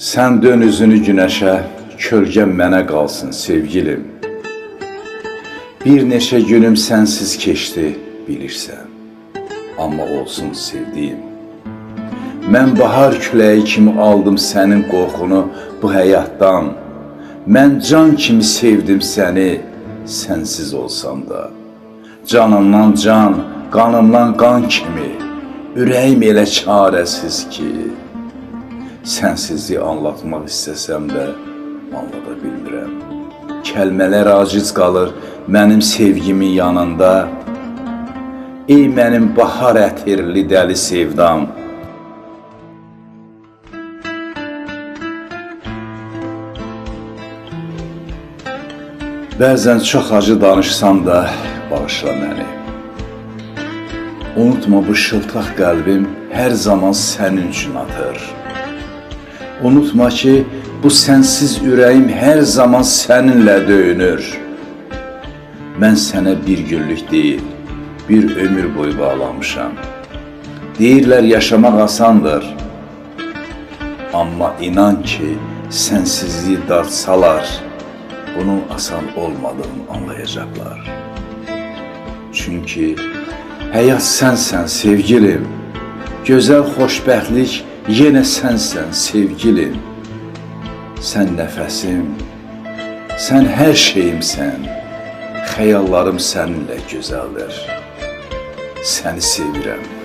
Sən dön üzünü günəşə, kölgəm mənə qalsın sevgilim. Bir neçə günüm sənsiz keçdi, bilirsən. Amma olsun sevdiyim. Mən bahar küləyi kimi aldım sənin qorxunu bu həyatdan. Mən can kimi sevdim səni, sənsiz olsam da. Canımdan can, qanımdan qan kimi, ürəyim elə çarəsiz ki, sənsizliyi anlatmaq istəsəm də anlada bilmirəm. Kəlmələr aciz qalır mənim sevgimin yanında. Ey mənim bahar ətirli dəli sevdam. Bəzən çox acı danışsam da bağışla məni. Unutma bu şıltaq qəlbim hər zaman sənin üçün atır. Unutma ki, bu sənsiz ürəyim hər zaman səninlə döyünür. Mən sənə bir günlük deyil, bir ömür boyu bağlamışam. Deyirlər yaşamaq asandır. Amma inan ki, sənsizliyi dartsalar, bunun asan olmadığını anlayacaqlar. Çünki həyat sənsən sevgilim, gözəl xoşbəxtlik yenə sənsən sevgilim. Sən nəfəsim, sən hər şeyimsən, xəyallarım səninlə gözəldir. Səni sevirəm.